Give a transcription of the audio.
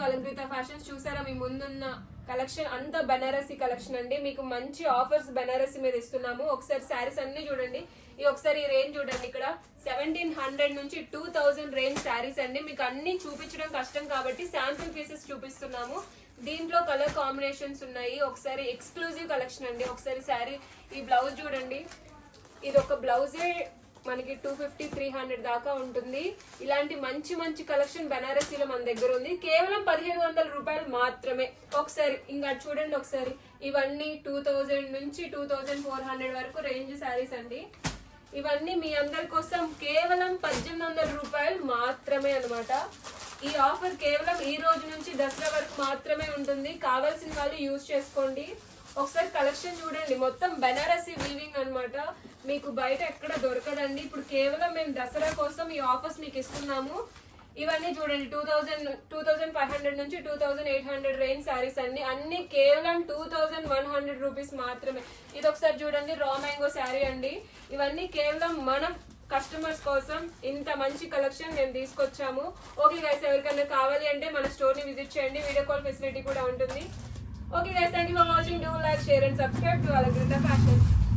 Alankrita fashions. చూసారా మీ ముందున్న collection అంతా బనారసి కలెక్షన్ అండి. మీకు మంచి ఆఫర్స్ బనారసి మీద ఇస్తున్నాము. ఒకసారి శారీస్ అన్ని చూడండి. ఈ ఒకసారి రేంజ్ చూడండి. ఇక్కడ 1700 నుంచి 2000 రేంజ్ శారీస్ అండి. మీకు అన్ని చూపించడం కష్టం కాబట్టి శాంపుల్ పీసెస్ చూపిస్తున్నాము. దీంట్లో కలర్ కాంబినేషన్స్ ఉన్నాయి. ఒకసారి ఎక్స్క్లూజివ్ కలెక్షన్ అండి. ఒకసారి శారీ ఈ బ్లౌజ్ చూడండి. ఇది ఒక బ్లౌజే మనకి 250-300 దాకా ఉంటుంది. ఇలాంటి మంచి మంచి కలెక్షన్ బనారసీలో మన దగ్గర ఉంది. కేవలం 1700 రూపాయలు మాత్రమే. ఒకసారి ఇంకా చూడండి. ఒకసారి ఇవన్నీ 2000 నుంచి 2400 వరకు రేంజ్ శారీస్ అండి. ఇవన్నీ మీ అందరి కోసం కేవలం 1800 రూపాయలు మాత్రమే అనమాట. ఈ ఆఫర్ కేవలం ఈ రోజు నుంచి దసరా వరకు మాత్రమే ఉంటుంది. కావాల్సిన వాళ్ళు యూజ్ చేసుకోండి. ఒకసారి కలెక్షన్ చూడండి. మొత్తం బనారసి వీవింగ్ అనమాట. మీకు బయట ఎక్కడ దొరకదండి. ఇప్పుడు కేవలం మేము దసరా కోసం ఈ ఆఫర్స్ మీకు ఇస్తున్నాము. ఇవన్నీ చూడండి. 2500 నుంచి 2800 రేంజ్ శారీస్ అండి. అన్ని కేవలం 2100 రూపీస్ మాత్రమే. ఇది ఒకసారి చూడండి. రా మ్యాంగో శారీ అండి. ఇవన్నీ కేవలం మనం కస్టమర్స్ కోసం ఇంత మంచి కలెక్షన్ మేము తీసుకొచ్చాము. ఓకే గైస్, ఎవరికైనా కావాలి అంటే మన స్టోర్ ని విజిట్ చేయండి. వీడియో కాల్ ఫెసిలిటీ కూడా ఉంటుంది. Okay guys, thank you for watching. Do like, share and subscribe to Alankrita Fashions.